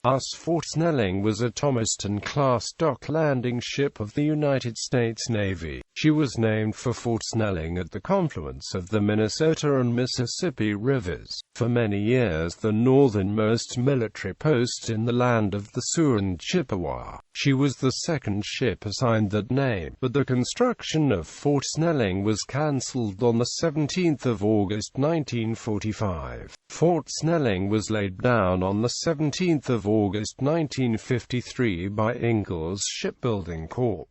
Fort Snelling was a Thomaston-class dock landing ship of the United States Navy. She was named for Fort Snelling at the confluence of the Minnesota and Mississippi rivers. For many years the northernmost military post in the land of the Sioux and Chippewa. She was the second ship assigned that name, but the construction of Fort Snelling was cancelled on the 17th of August 1945. Fort Snelling was laid down on the 17th of August 1953 by Ingalls Shipbuilding Corp.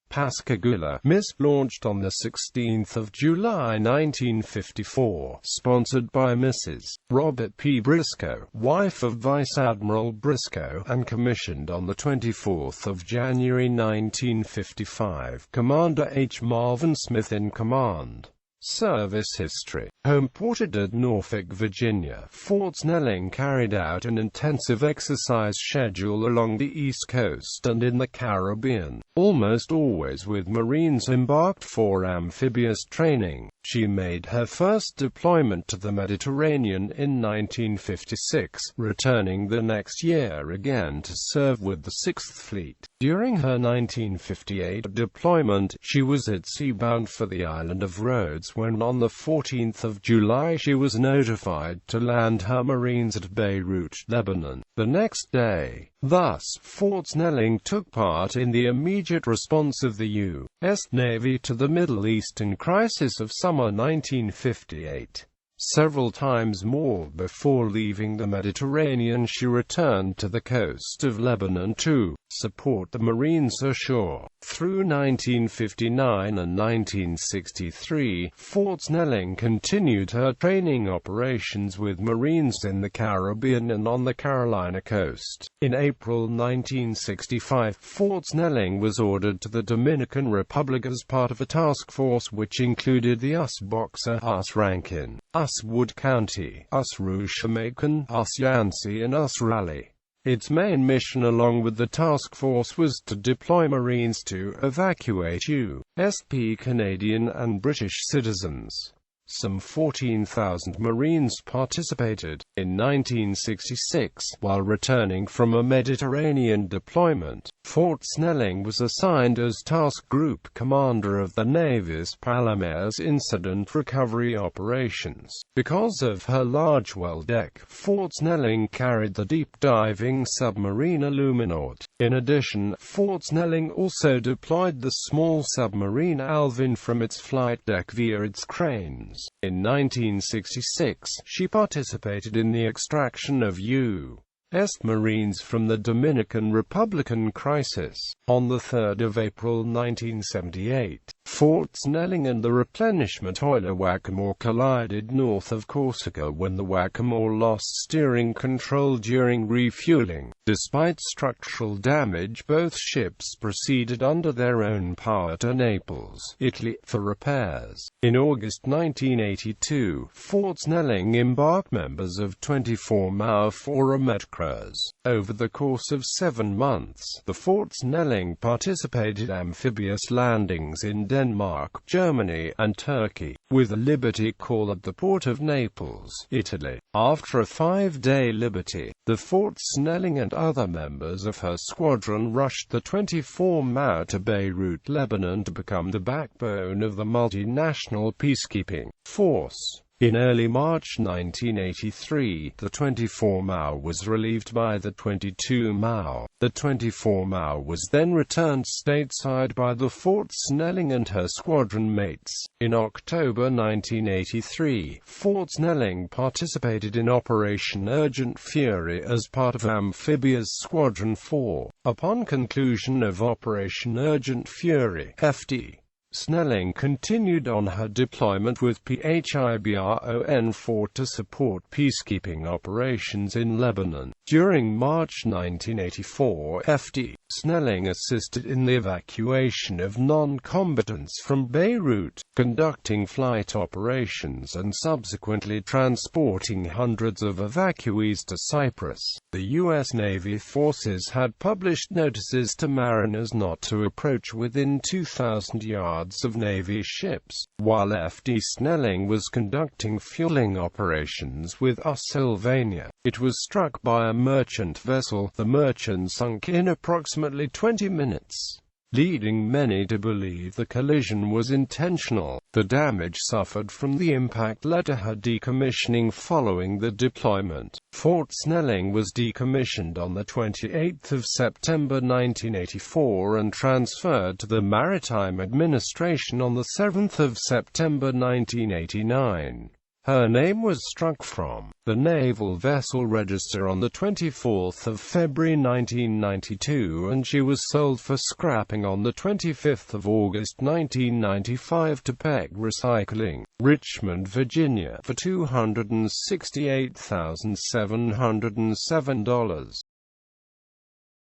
Pascagoula, launched on the 16th of July 1954, sponsored by Mrs. Robert P. Briscoe, wife of Vice Admiral Briscoe, and commissioned on the 24th of January 1955. Commander H. Marvin Smith in command. Service history. Homeported at Norfolk, Virginia, Fort Snelling carried out an intensive exercise schedule along the East Coast and in the Caribbean, almost always with Marines embarked for amphibious training. She made her first deployment to the Mediterranean in 1956, returning the next year again to serve with the 6th Fleet. During her 1958 deployment, she was at sea bound for the island of Rhodes when on the 14th of July she was notified to land her Marines at Beirut, Lebanon, the next day. Thus, Fort Snelling took part in the immediate response of the U.S. Navy to the Middle Eastern crisis of summer 1958. Several times more before leaving the Mediterranean she returned to the coast of Lebanon to support the Marines ashore. Through 1959 and 1963, Fort Snelling continued her training operations with Marines in the Caribbean and on the Carolina coast. In April 1965, Fort Snelling was ordered to the Dominican Republic as part of a task force which included the US Boxer, US Rankin, US Wood County, US Rouge Macon, US Yancey and US Raleigh. Its main mission along with the task force was to deploy Marines to evacuate U.S. Canadian and British citizens. Some 14,000 Marines participated. In 1966, while returning from a Mediterranean deployment, Fort Snelling was assigned as Task Group Commander of the Navy's Palomares Incident Recovery Operations. Because of her large well deck, Fort Snelling carried the deep-diving submarine Illuminaut. In addition, Fort Snelling also deployed the small submarine Alvin from its flight deck via its cranes. In 1966, she participated in the extraction of U.S. Marines from the Dominican Republican crisis. On 3 April 1978, Fort Snelling and the replenishment oiler Wacamore collided north of Corsica when the Wacamore lost steering control during refueling. Despite structural damage, both ships proceeded under their own power to Naples, Italy, for repairs. In August 1982, Fort Snelling embarked members of 24 MAU for a Medcruise. Over the course of 7 months, the Fort Snelling participated amphibious landings in Denmark, Germany, and Turkey, with a Liberty call at the port of Naples, Italy. After a 5-day Liberty, the Fort Snelling and other members of her squadron rushed the 24 MAU to Beirut, Lebanon to become the backbone of the multinational peacekeeping force. In early March 1983, the 24 MAU was relieved by the 22 MAU. The 24 MAU was then returned stateside by the Fort Snelling and her squadron mates. In October 1983, Fort Snelling participated in Operation Urgent Fury as part of Amphibious Squadron 4. Upon conclusion of Operation Urgent Fury, FD Snelling continued on her deployment with PHIBRON 4 to support peacekeeping operations in Lebanon. During March 1984, FD Snelling assisted in the evacuation of non-combatants from Beirut, conducting flight operations and subsequently transporting hundreds of evacuees to Cyprus. The U.S. Navy forces had published notices to mariners not to approach within 2,000 yards of Navy ships, while FD Snelling was conducting fueling operations with US Sylvania. It was struck by a merchant vessel. The merchant sunk in approximately 20 minutes, leading many to believe the collision was intentional. The damage suffered from the impact led to her decommissioning following the deployment. Fort Snelling was decommissioned on 28 September 1984 and transferred to the Maritime Administration on 7 September 1989. Her name was struck from the Naval Vessel Register on 24 February 1992, and she was sold for scrapping on 25 August 1995 to Peck Recycling, Richmond, Virginia, for $268,707.